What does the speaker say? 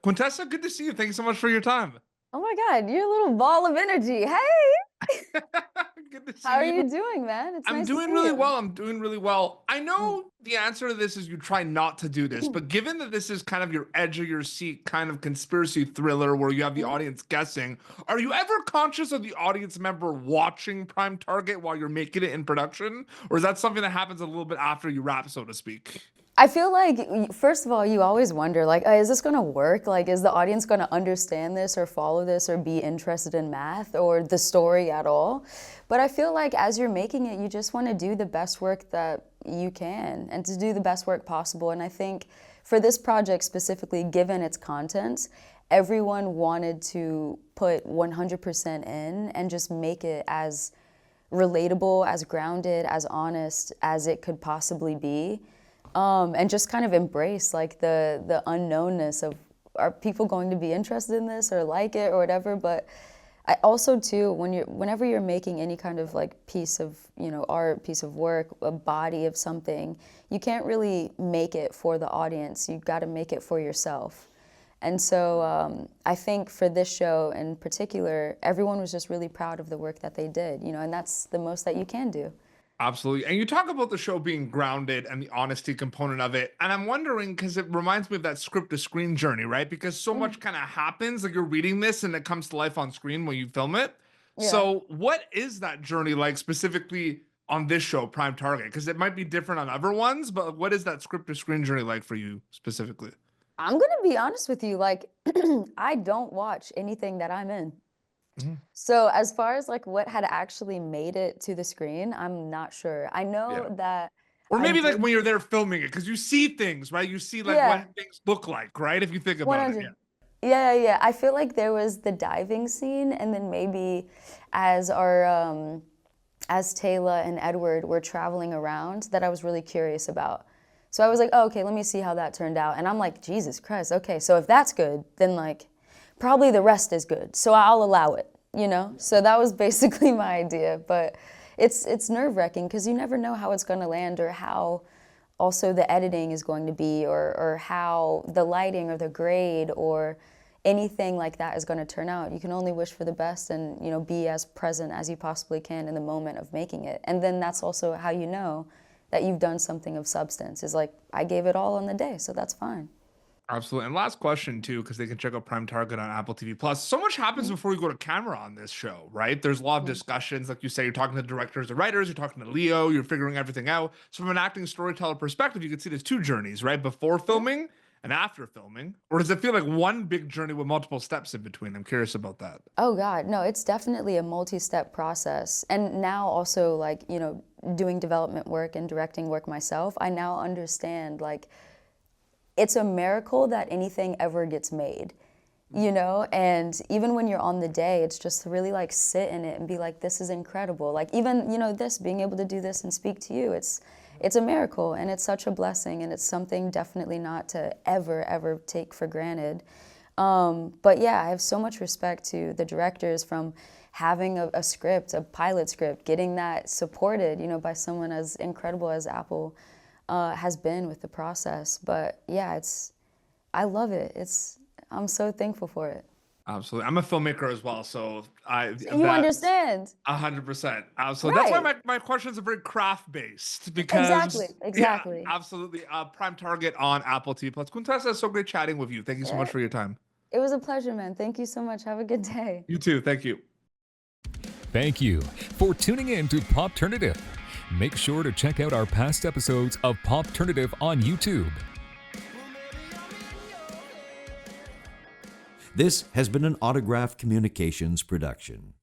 Quintessa, good to see you. Thank you so much for your time. Oh my God, you're a little ball of energy. Hey, Good to see how are you. you doing, man? It's I'm nice to doing see really you. well. I'm doing really well. I know the answer to this is you try not to do this, but given that this is kind of your edge of your seat kind of conspiracy thriller where you have the Mhm. audience guessing, are you ever conscious of the audience member watching Prime Target while you're making it in production? Or is that something that happens a little bit after you wrap, so to speak? I feel like, first of all, you always wonder, like, is this gonna work? Like, is the audience gonna understand this or follow this or be interested in math or the story at all? But I feel like as you're making it, you just want to do the best work that you can and to do the best work possible. And I think for this project specifically, given its content, everyone wanted to put 100% in and just make it as relatable, as grounded, as honest as it could possibly be. And just kind of embrace like the unknownness of, are people going to be interested in this or like it or whatever. But I also too, whenever you're making any kind of like piece of, art, piece of work, a body of something, you can't really make it for the audience. You've got to make it for yourself. And so I think for this show in particular, everyone was just really proud of the work that they did, and that's the most that you can do. Absolutely. And you talk about the show being grounded and the honesty component of it. And I'm wondering, because it reminds me of that script to screen journey, right? Because so much kind of happens, like you're reading this and it comes to life on screen when you film it. Yeah. So, what is that journey like specifically on this show, Prime Target? Because it might be different on other ones, but what is that script to screen journey like for you specifically? I'm gonna be honest with you, like I don't watch anything that I'm in. Mhm. So as far as like what had actually made it to the screen, I'm not sure. I Yeah. know that Or I maybe like did, when you're there filming it, because you see things, right? You see like what yeah, things look like, right? If you think about it. Yeah. 100. Yeah, yeah, yeah. I feel like there was the diving scene, and then maybe as our as Taylah and Edward were traveling around, that I was really curious about. So I was like, oh, okay, let me see how that turned out. And I'm like, Jesus Christ, okay, so if that's good, then like probably the rest is good. So I'll allow it. So that was basically my idea. But it's nerve-wracking because you never know how it's going to land or how also the editing is going to be or how the lighting or the grade or anything like that is going to turn out. You can only wish for the best and be as present as you possibly can in the moment of making it. And then that's also how you know that you've done something of substance, is like, I gave it all on the day, so that's fine. Absolutely. And last question too, because they can check out Prime Target on Apple TV Plus. So much happens Mhm. before you go to camera on this show, right? There's a lot of Mhm. discussions. Like you say, you're talking to directors, the writers, you're talking to Leo, you're figuring everything out. So from an acting storyteller perspective, you can see there's two journeys, right? Before Yeah. filming and after filming. Or does it feel like one big journey with multiple steps in between? I'm curious about that. Oh God, no, it's definitely a multi-step process. And now also like, doing development work and directing work myself, I now understand like it's a miracle that anything ever gets made, and even when you're on the day, it's just to really like sit in it and be like, this is incredible. Like even, this, being able to do this and speak to you, it's a miracle and it's such a blessing and it's something definitely not to ever take for granted. But yeah, I have so much respect to the directors from having a script, a pilot script, getting that supported, by someone as incredible as Apple has been with the process. But yeah, I love it. I'm so thankful for it. Absolutely. I'm a filmmaker as well. So So you that's understand. 100%. Absolutely. That's why Right. my questions are very craft based Exactly. because, yeah, Exactly. absolutely. Prime Target on Apple TV Plus. Quintessa, it's so great chatting with you. Thank you so much Yeah. for your time. It was a pleasure, man. Thank you so much. Have a good day. You too. Thank you. Thank you for tuning in to Popternative. Make sure to check out our past episodes of Popternative on YouTube. This has been an Autograph Communications production.